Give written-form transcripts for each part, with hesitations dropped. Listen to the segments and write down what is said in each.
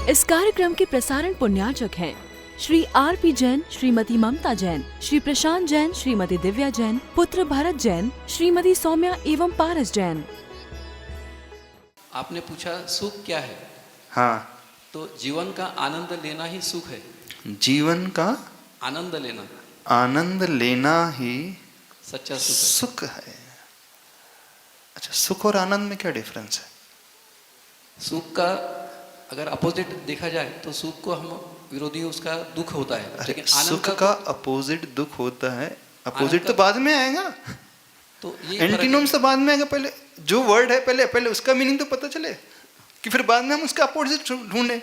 इस कार्यक्रम के प्रसारण पुण्यार्चक हैं श्री R.P. जैन, श्रीमती ममता जैन, श्री प्रशांत जैन, श्रीमती दिव्या जैन, पुत्र भरत जैन, श्रीमती सौम्या एवं पारस जैन। आपने पूछा सुख क्या है? हाँ, तो जीवन का आनंद लेना ही सुख है। जीवन का आनंद लेना, आनंद लेना ही सच्चा सुख सुख है। अच्छा, सुख और आनंद में क्या डिफरेंस है? सुख का अगर अपोजिट देखा जाए तो सुख को हम विरोधी उसका दुख होता है, लेकिन आनंद सुख का अपोजिट दुख होता है। अपोजिट तो बाद में आएगा, तो ये एंटीनोम्स तो बाद में आएगा। पहले जो वर्ड है पहले उसका मीनिंग तो पता चले कि फिर बाद में हम उसका अपोजिट ढूंढे।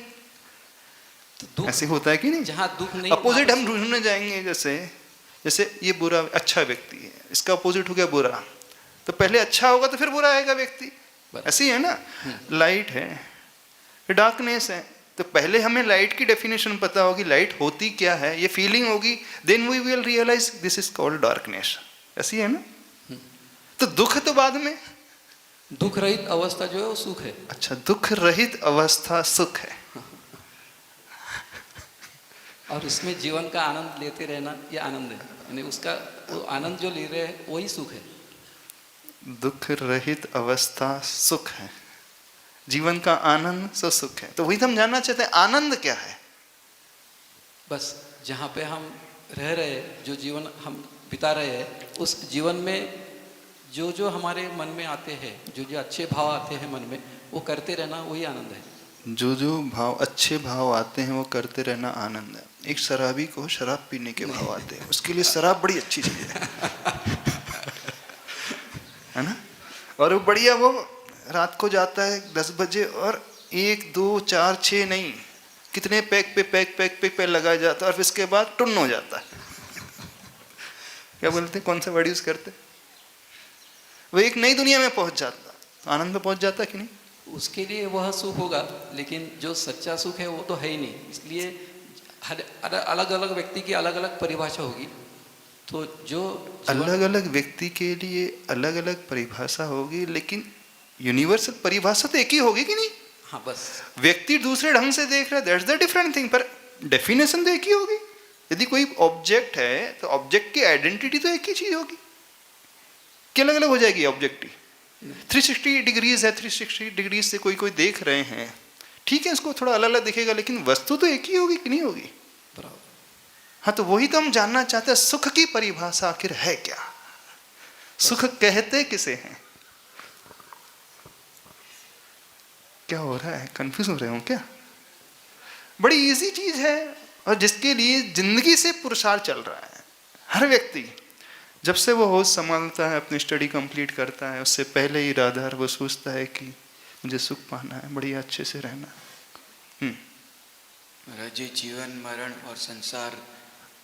तो ऐसे होता है कि नहीं? जहाँ दुख नहीं, अपोजिट हम ढूंढने जाएंगे। जैसे ये बुरा अच्छा व्यक्ति है, इसका अपोजिट हो गया बुरा, तो पहले अच्छा होगा तो फिर बुरा आएगा व्यक्ति। ऐसे ही है ना। लाइट है, डार्कनेस है, तो पहले हमें लाइट की डेफिनेशन पता होगी, लाइट होती क्या है, ये फीलिंग होगी, then we will realise this is called darkness. ऐसी है ना। तो दुख तो बाद में। दुख रहित अवस्था जो है वो सुख है। अच्छा, दुख रहित अवस्था सुख है। और इसमें जीवन का आनंद लेते रहना ये आनंद है, यानी उसका वो आनंद जो ले रहे हैं वही सुख है। दुख रहित अवस्था सुख है, जीवन का आनंद सो सुख है। तो वही तो हम जानना चाहते हैं, आनंद क्या है? बस जहाँ पे हम रह रहे हैं, जो जीवन हम बिता रहे हैं, उस जीवन में जो जो हमारे मन में आते हैं, जो जो अच्छे भाव आते हैं मन में, वो करते रहना वही आनंद है। जो जो भाव अच्छे भाव आते हैं वो करते रहना आनंद है। एक शराबी को शराब पीने के भाव आते हैं, उसके लिए शराब बड़ी अच्छी चीज है ना। और वो बढ़िया, वो रात को जाता है 10 बजे और 1 2 4 6 नहीं, कितने पैक पे लगाया जाता है, और फिर इसके बाद टुन्न हो जाता है। क्या बोलते हैं, कौन सा वर्ड यूज करते? वो एक नई दुनिया में पहुंच जाता, तो आनंद में पहुंच जाता कि नहीं? उसके लिए वह सुख होगा, लेकिन जो सच्चा सुख है वो तो है ही नहीं। इसलिए अलग अलग व्यक्ति की अलग अलग परिभाषा होगी। तो जो अलग अलग व्यक्ति के लिए अलग अलग परिभाषा होगी, लेकिन यूनिवर्सल परिभाषा तो एक ही होगी कि नहीं? हाँ, बस व्यक्ति दूसरे ढंग से देख रहा है, दैट्स द डिफरेंट थिंग, पर डेफिनेशन तो एक ही होगी। यदि कोई ऑब्जेक्ट है तो ऑब्जेक्ट की आइडेंटिटी तो एक ही चीज होगी, कि अलग अलग हो जाएगी ऑब्जेक्ट ही। 360 डिग्रीज है, 360 डिग्रीज से कोई देख रहे हैं, ठीक है, इसको थोड़ा अलग अलग दिखेगा, लेकिन वस्तु तो एक ही होगी कि नहीं होगी? हाँ, तो वही तो हम जानना चाहते हैं, सुख की परिभाषा आखिर है क्या? सुख कहते किसे हैं? क्या हो रहा है, कंफ्यूज हो रहे हो क्या? बड़ी इजी चीज है, और जिसके लिए जिंदगी से पुरुषार्थ चल रहा है। हर व्यक्ति जब से वो होश संभालता है, अपनी स्टडी कंप्लीट करता है, उससे पहले ही राधा वो सोचता है कि मुझे सुख पाना है, बढ़िया अच्छे से रहना है। महाराज जी, जीवन मरण और संसार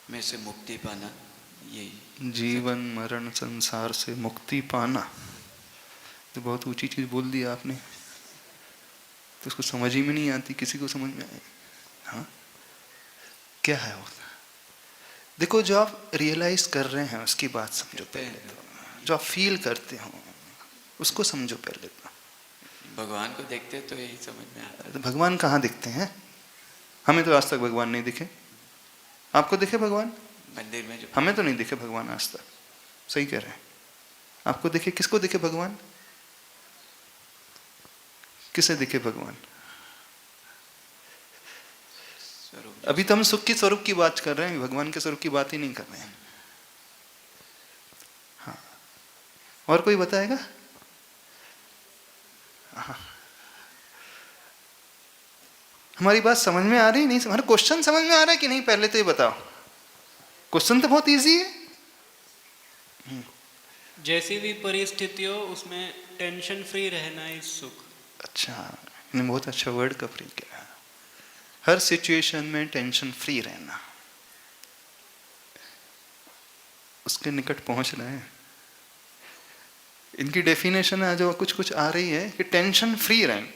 में से मुक्ति पाना, यही जीवन मरण संसार से मुक्ति पाना, तो बहुत ऊंची चीज बोल दी आपने, तो उसको समझ ही में नहीं आती, किसी को समझ में आए? हाँ, क्या है वो? देखो, जो आप रियलाइज कर रहे हैं उसकी बात समझो पहले तो, जो आप फील करते हो उसको समझो पहले तो। भगवान को देखते तो यही समझ में आता है। तो भगवान कहाँ दिखते हैं? हमें तो आज तक भगवान नहीं दिखे। आपको दिखे भगवान? मंदिर में जो, हमें तो नहीं दिखे भगवान आज तक। सही कह रहे हैं। आपको दिखे? किसको दिखे भगवान? किसे दिखे भगवान? अभी तो हम सुख के स्वरूप की बात कर रहे हैं, भगवान के स्वरूप की बात ही नहीं कर रहे हैं। हाँ, और कोई बताएगा? हाँ, हमारी बात समझ में आ रही नहीं? हमारा क्वेश्चन समझ में आ रहा है कि नहीं? पहले तो ये बताओ। क्वेश्चन तो बहुत इजी है। जैसी भी परिस्थिति हो उसमें टेंशन फ्री रहना ही सुख। अच्छा, ने बहुत अच्छा वर्ड का प्रयोग किया। हर सिचुएशन में टेंशन फ्री रहना, उसके निकट पहुंच रहे हैं। इनकी डेफिनेशन है जो कुछ कुछ आ रही है कि टेंशन फ्री रहना,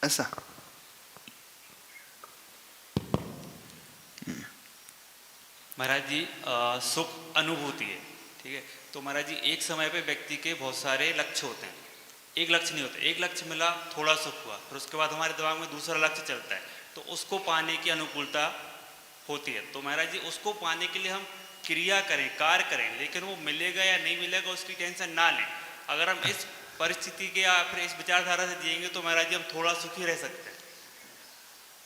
ऐसा। महाराज जी, सुख अनुभूति है, ठीक है। तो महाराज जी, एक समय पे व्यक्ति के बहुत सारे लक्ष्य होते हैं, एक लक्ष्य नहीं होता, एक लक्ष्य मिला, थोड़ा सुख हुआ, फिर उसके बाद हमारे दिमाग में दूसरा लक्ष्य चलता है, तो उसको पाने की अनुकूलता होती है। तो महाराज जी उसको पाने के लिए हम क्रिया करें, कार्य करें, लेकिन वो मिलेगा या नहीं मिलेगा उसकी टेंशन ना लें। अगर हम इस परिस्थिति के या फिर इस विचारधारा से जिएंगे तो महाराज जी हम थोड़ा सुखी रह सकते हैं।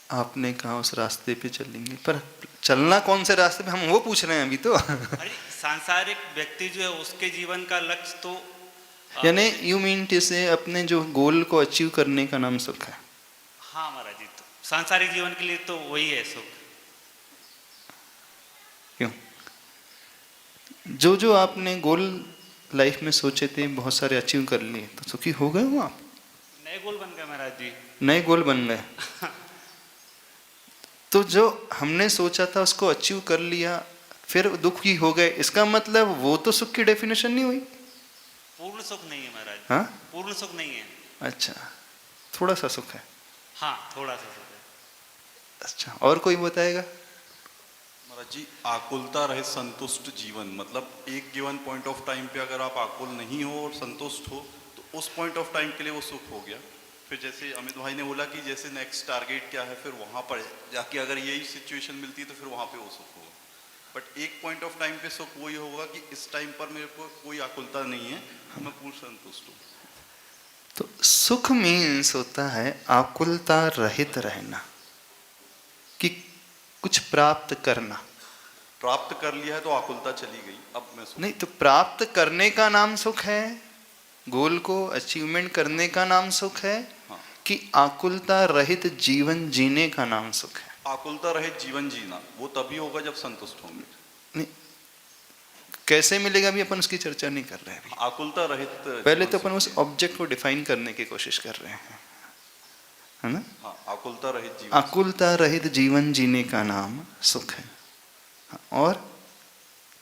आपने कहा उस रास्ते पे चलेंगे, पर चलना कौन से रास्ते पे, हम वो पूछ रहे हैं अभी तो। अरे सांसारिक व्यक्ति जो है उसके जीवन का लक्ष्य तो यानी यू मीन टू से अपने जो गोल को अचीव करने का नाम सुख है। हाँ महाराज जी, तो सांसारिक जीवन के लिए तो वही है सुख। क्यों? जो जो आपने गोल लाइफ में सोचे थे बहुत सारे अचीव कर लिए, तो सुखी हो गए हो आप? नए गोल बन गए महाराज जी। नए गोल बन गए। तो जो हमने सोचा था उसको अचीव कर लिया, फिर दुखी हो गए, इसका मतलब वो तो सुख की डेफिनेशन नहीं हुई। पूर्ण सुख नहीं है महाराज। हाँ, पूर्ण सुख नहीं है। अच्छा, थोड़ा सा सुख है। हाँ थोड़ा सा सुख है। अच्छा, और कोई बताएगा? महाराज जी, आकुलता रहित संतुष्ट जीवन, मतलब एक गिवन पॉइंट ऑफ टाइम पे अगर आप आकुल नहीं हो और संतुष्ट हो तो उस पॉइंट ऑफ टाइम के लिए वो सुख हो गया। फिर जैसे अमित भाई ने बोला कि जैसे नेक्स्ट टारगेट क्या है, फिर वहाँ पर जाके अगर यही सिचुएशन मिलती है तो फिर वहाँ पे वो सुख होगा। बट एक पॉइंट ऑफ टाइम पे सुख वही होगा कि इस टाइम पर मेरे को कोई आकुलता नहीं है, मैं पूर्ण संतुष्ट हूँ। तो सुख मीन्स होता है आकुलता रहित रहना, कि कुछ प्राप्त करना। प्राप्त कर लिया है तो आकुलता चली गई, अब मैं सुख। नहीं, तो प्राप्त करने का नाम सुख है, गोल को अचीवमेंट करने का नाम सुख है, हाँ। कि आकुलता रहित जीवन जीने का नाम सुख है? आकुलता रहित जीवन जीना वो तभी होगा जब संतुष्ट होंगे। नहीं, कैसे मिलेगा अभी अपन उसकी चर्चा नहीं कर रहे हैं अभी। आकुलता रहित पहले तो अपन उस ऑब्जेक्ट को डिफाइन करने की कोशिश कर रहे हैं, है ना? हाँ, आकुलता रहित जीवन। आकुलता रहित जीवन जीने का नाम सुख है। हाँ, और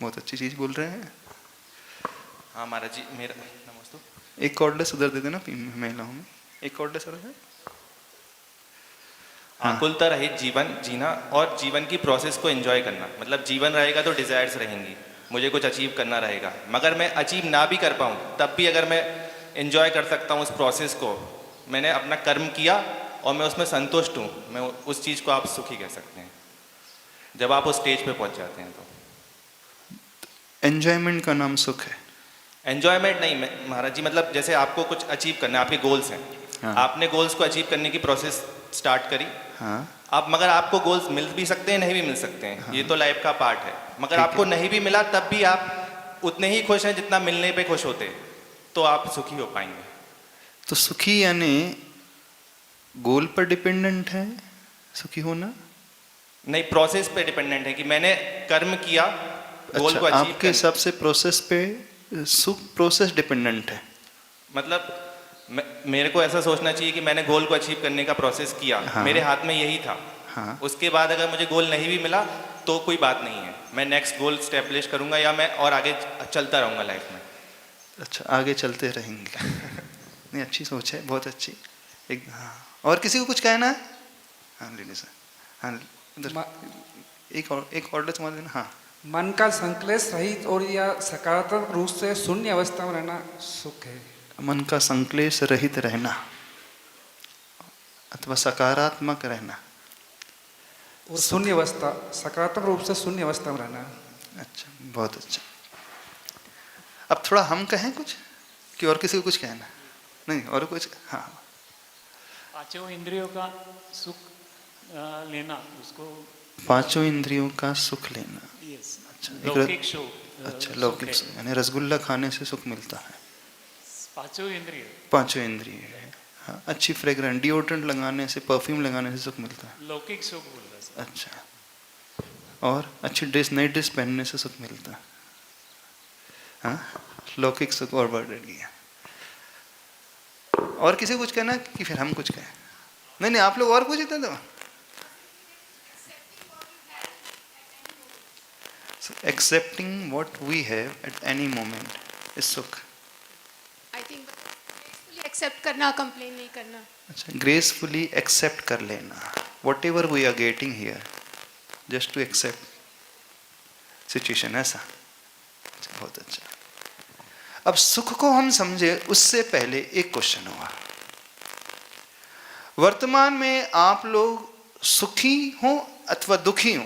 बहुत अच्छी चीज बोल रहे हैं। हाँ महाराज जी, मेरा नमस्ते। एक कॉर्डलेस उधर दे देना महिलाओं में, एक कॉर्डलेस उधर है। आकुलता रहित जीवन जीना और जीवन की प्रोसेस को एंजॉय करना। मतलब जीवन रहेगा तो डिजायर्स रहेंगी, मुझे कुछ अचीव करना रहेगा, मगर मैं अचीव ना भी कर पाऊँ तब भी अगर मैं एंजॉय कर सकता हूँ उस प्रोसेस को, मैंने अपना कर्म किया और मैं उसमें संतुष्ट हूँ, मैं उस चीज़ को आप सुखी कह सकते हैं जब आप उस स्टेज पे पहुँच जाते हैं। तो एंजॉयमेंट का नाम सुख है। एंजॉयमेंट नहीं महाराज जी, मतलब जैसे आपको कुछ अचीव करना है, आपके गोल्स हैं, हाँ। आपने गोल्स को अचीव करने की प्रोसेस स्टार्ट करी, हाँ, आप मगर आपको गोल्स मिल भी सकते हैं, नहीं भी मिल सकते हैं, हाँ। ये तो लाइफ का पार्ट है। मगर आपको नहीं भी मिला तब भी आप उतने ही खुश हैं जितना मिलने पे खुश होते, तो आप सुखी हो पाएंगे। तो सुखी यानी गोल पर डिपेंडेंट है सुखी होना? नहीं, प्रोसेस पे डिपेंडेंट है कि मैंने कर्म किया गोल अच्छा, को अचीव आपके हिसाब से प्रोसेस पे सुख प्रोसेस डिपेंडेंट है। मतलब मेरे को ऐसा सोचना चाहिए कि मैंने गोल को अचीव करने का प्रोसेस किया, हाँ। मेरे हाथ में यही था, हाँ। उसके बाद अगर मुझे गोल नहीं भी मिला तो कोई बात नहीं है, मैं नेक्स्ट गोल स्टैब्लिश करूंगा या मैं और आगे चलता रहूंगा लाइफ में। अच्छा, आगे चलते रहेंगे। नहीं, अच्छी सोच है, बहुत अच्छी। एक, हाँ, और किसी को कुछ कहना है? हाँ लेने से, हाँ इधर एक ऑर्डर तुम्हारे देना। हाँ, मन का संक्लेश रहित और या सकारात्मक रूप से शून्य अवस्था में रहना सुख है। मन का संक्लेश रहित रहना अथवा सकारात्मक रहना और शून्य अवस्था, सकारात्मक रूप से शून्य अवस्था में रहना। अच्छा, बहुत अच्छा। अब थोड़ा हम कहें कुछ कि और किसी को कुछ कहना? नहीं, और कुछ? हाँ, पांचों इंद्रियों का सुख लेना, उसको पांचों इंद्रियों का सुख लेना। यस, अच्छा, लौकिक सुख। अच्छा, लौकिक सुख यानी रसगुल्ला खाने से सुख मिलता है। पांचों इंद्रिय, पांचों इंद्रिय है। हाँ, अच्छी फ्रेग्रेंस, डिओड्रेंट लगाने से, परफ्यूम लगाने से सुख मिलता है। लौकिक सुख बोल रहा है। अच्छा, और अच्छी ड्रेस, नई ड्रेस पहनने से सुख मिलता है। हाँ, लौकिक सुख और बढ़ गया। और किसी को कुछ कहना है कि फिर हम कुछ कहें? नहीं नहीं, आप लोग और कुछ इतना तो accepting what we have at any moment is सुख। आई थिंक ग्रेसफुली एक्सेप्ट करना, कंप्लेन नहीं करना। अच्छा, ग्रेसफुली एक्सेप्ट कर लेना whatever we are getting here, just to accept situation, ऐसा। अच्छा, बहुत अच्छा। अब सुख को हम समझे उससे पहले एक क्वेश्चन हुआ, वर्तमान में आप लोग सुखी हो अथवा दुखी हो?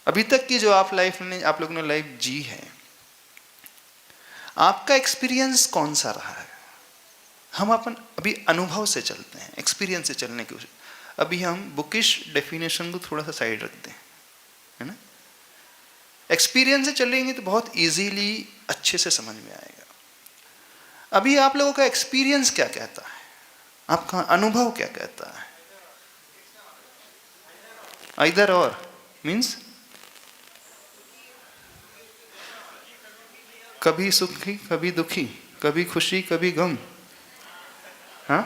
अभी तक की जो आप लोगों ने लाइफ जी है, आपका एक्सपीरियंस कौन सा रहा है? हम अपन अभी अनुभव से चलते हैं, एक्सपीरियंस से चलने की कोशिश। अभी हम बुकिश डेफिनेशन को थोड़ा सा साइड रखते हैं, है ना? एक्सपीरियंस से चलेंगे तो बहुत इजीली अच्छे से समझ में आएगा। अभी आप लोगों का एक्सपीरियंस क्या कहता है, आपका अनुभव क्या कहता है? आइदर और मीन्स कभी सुखी कभी दुखी, कभी खुशी कभी गम। हाँ,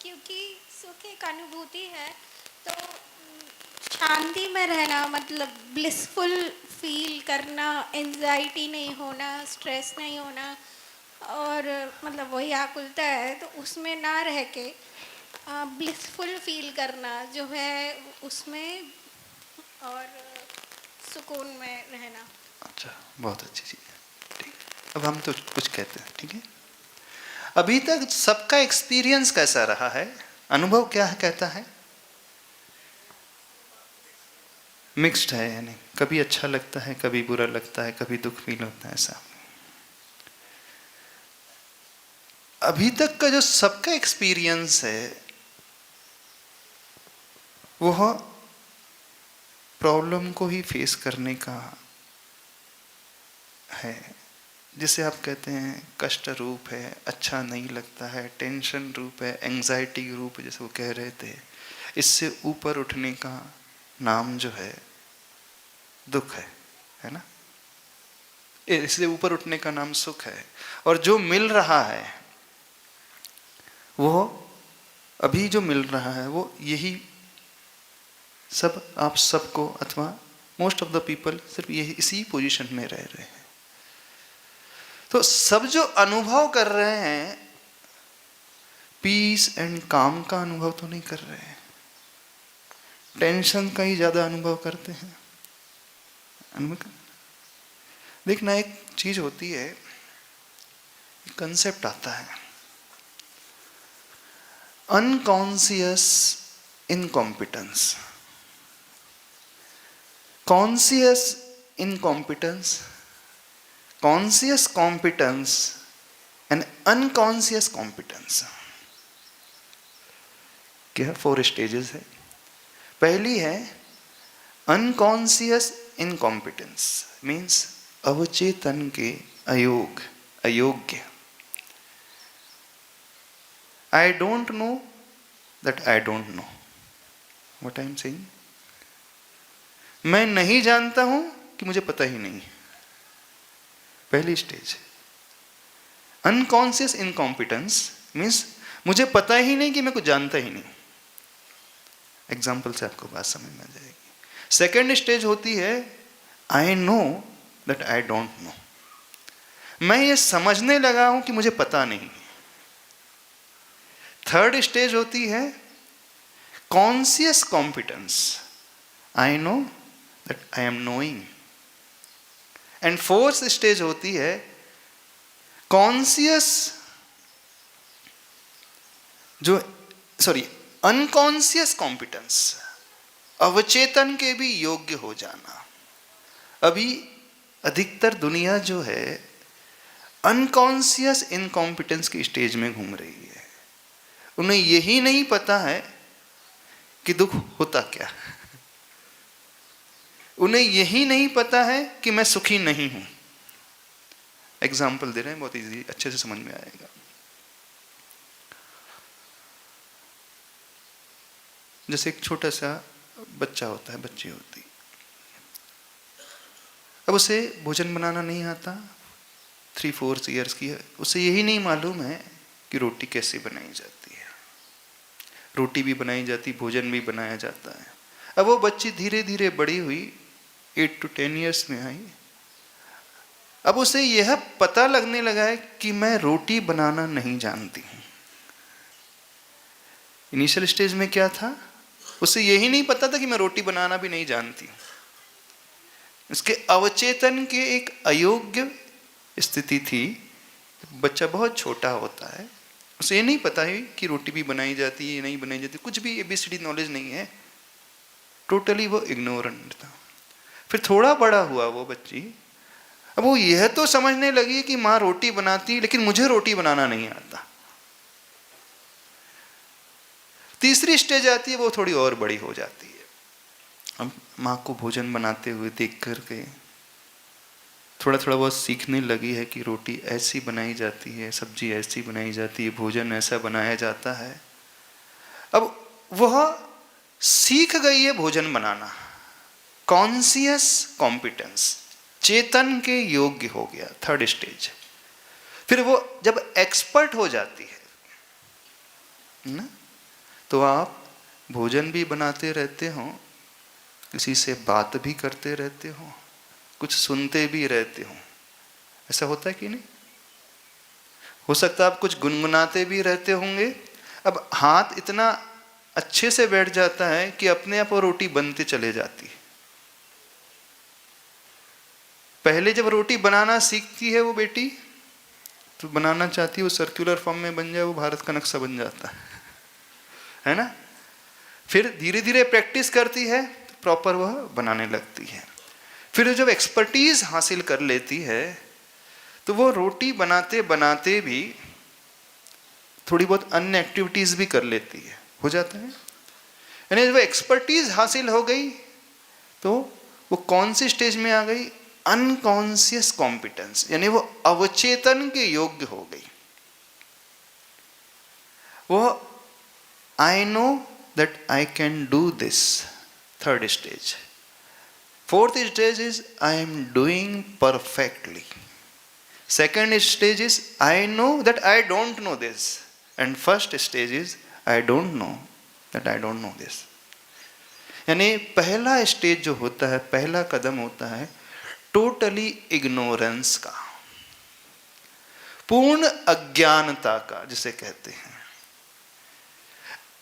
क्योंकि सुख एक अनुभूति है, तो शांति में रहना मतलब ब्लिसफुल फील करना, एंजाइटी नहीं होना, स्ट्रेस नहीं होना, और मतलब वही आकुलता है तो उसमें ना रह के ब्लिसफुल फील करना जो है उसमें, और सुकून में रहना। अच्छा, बहुत अच्छी चीज है। ठीक, अब हम तो कुछ कहते हैं, ठीक है? अभी तक सबका एक्सपीरियंस कैसा रहा है, अनुभव क्या है, कहता है? मिक्स्ड है, यानी कभी अच्छा लगता है, कभी बुरा लगता है, कभी दुख फील होता है, ऐसा। अभी तक का जो सबका एक्सपीरियंस है वह प्रॉब्लम को ही फेस करने का है, जिसे आप कहते हैं कष्ट रूप है, अच्छा नहीं लगता है, टेंशन रूप है, एंजाइटी रूप है, जैसे वो कह रहे थे। इससे ऊपर उठने का नाम जो है दुख है ना? इससे ऊपर उठने का नाम सुख है। और जो मिल रहा है वो अभी जो मिल रहा है वो यही सब आप सबको अथवा मोस्ट ऑफ द पीपल सिर्फ यही इसी पोजीशन में रह रहे हैं। तो सब जो अनुभव कर रहे हैं पीस एंड काम का अनुभव तो नहीं कर रहे हैं, टेंशन का ही ज्यादा अनुभव करते हैं। देखना, एक चीज होती है, कंसेप्ट आता है unconscious incompetence, conscious incompetence, conscious competence and unconscious competence. क्या 4 स्टेजेस है। पहली है अनकॉन्शियस इनकॉम्पिटेंस, मीन्स अवचेतन के अयोग्य। I don't know that I don't know what I am saying. मैं नहीं जानता हूं कि मुझे पता ही नहीं। पहली स्टेज अनकॉन्शियस इनकॉम्पिटेंस मीन्स मुझे पता ही नहीं कि मैं कुछ जानता ही नहीं। एग्जाम्पल से आपको बात समझ में आ जाएगी। सेकेंड स्टेज होती है I know that I don't know, मैं ये समझने लगा हूं कि मुझे पता नहीं। थर्ड स्टेज होती है conscious competence, I know that I am knowing. And fourth stage होती है कॉन्शियस अनकॉन्शियस कॉम्पिटेंस, अवचेतन के भी योग्य हो जाना। अभी अधिकतर दुनिया जो है अनकॉन्शियस इनकॉम्पिटेंस की स्टेज में घूम रही है। उन्हें यही नहीं पता है कि दुख होता क्या, उन्हें यही नहीं पता है कि मैं सुखी नहीं हूं। एग्जाम्पल दे रहे हैं, बहुत इजी, अच्छे से समझ में आएगा। जैसे एक छोटा सा बच्चा होता है, बच्ची होती, अब उसे भोजन बनाना नहीं आता, 3-4 ईयर्स की है, उसे यही नहीं मालूम है कि रोटी कैसे बनाई जाती है। रोटी भी बनाई जाती, भोजन भी बनाया जाता है। अब वो बच्ची धीरे धीरे बड़ी हुई, 8 to 10 ईयर्स में आई, अब उसे यह पता लगने लगा है कि मैं रोटी बनाना नहीं जानती हूं। इनिशियल स्टेज में क्या था, उसे यही नहीं पता था कि मैं रोटी बनाना भी नहीं जानती हूँ। उसके अवचेतन के एक अयोग्य स्थिति थी। बच्चा बहुत छोटा होता है, उसे ये नहीं पता है कि रोटी भी बनाई जाती है नहीं बनाई जाती, कुछ भी ABCD नॉलेज नहीं है, टोटली वो इग्नोरेंट था। फिर थोड़ा बड़ा हुआ वो बच्ची, अब वो यह तो समझने लगी कि माँ रोटी बनाती, लेकिन मुझे रोटी बनाना नहीं आता। तीसरी स्टेज आती है, वो थोड़ी और बड़ी हो जाती है। अब माँ को भोजन बनाते हुए देख करके थोड़ा थोड़ा बहुत सीखने लगी है कि रोटी ऐसी बनाई जाती है, सब्जी ऐसी बनाई जाती है, भोजन ऐसा बनाया जाता है। अब वह सीख गई है भोजन बनाना, कॉन्शियस कॉम्पिटेंस, चेतन के योग्य हो गया, थर्ड स्टेज। फिर वो जब एक्सपर्ट हो जाती है ना, तो आप भोजन भी बनाते रहते हो, किसी से बात भी करते रहते हो, कुछ सुनते भी रहते हो। ऐसा होता है कि नहीं? हो सकता है आप कुछ गुनगुनाते भी रहते होंगे। अब हाथ इतना अच्छे से बैठ जाता है कि अपने आप वो रोटी बनते चले जाती है। पहले जब रोटी बनाना सीखती है वो बेटी, तो बनाना चाहती है वो सर्कुलर फॉर्म में बन जाए, वो भारत का नक्शा बन जाता है ना। फिर धीरे धीरे प्रैक्टिस करती है तो प्रॉपर वह बनाने लगती है। फिर जब एक्सपर्टीज हासिल कर लेती है तो वो रोटी बनाते बनाते भी थोड़ी बहुत अन्य एक्टिविटीज भी कर लेती है, हो जाता है। यानी जब एक्सपर्टीज हासिल हो गई तो वो कौन सी स्टेज में आ गई? अनकॉन्शियस कॉम्पिटेंस, यानी वो अवचेतन के योग्य हो गई। वो I know that I can do this, third stage. Fourth stage is I am doing perfectly. Second stage is I know that I don't know this, and first stage is I don't know that I don't know this. यानी पहला stage जो होता है, पहला कदम होता है totally ignorance का, पूर्ण अज्ञानता का, जिसे कहते हैं।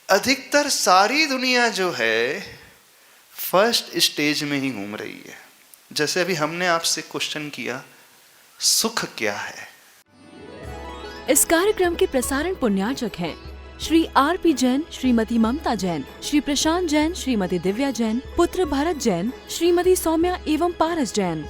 अधिकतर सारी दुनिया जो है फर्स्ट स्टेज में ही घूम रही है। जैसे अभी हमने आपसे क्वेश्चन किया, सुख क्या है? इस कार्यक्रम के प्रसारण पुण्यार्चक हैं श्री R.P. जैन, श्रीमती ममता जैन, श्री प्रशांत जैन, श्रीमती दिव्या जैन, पुत्र भरत जैन, श्रीमती सौम्या एवं पारस जैन।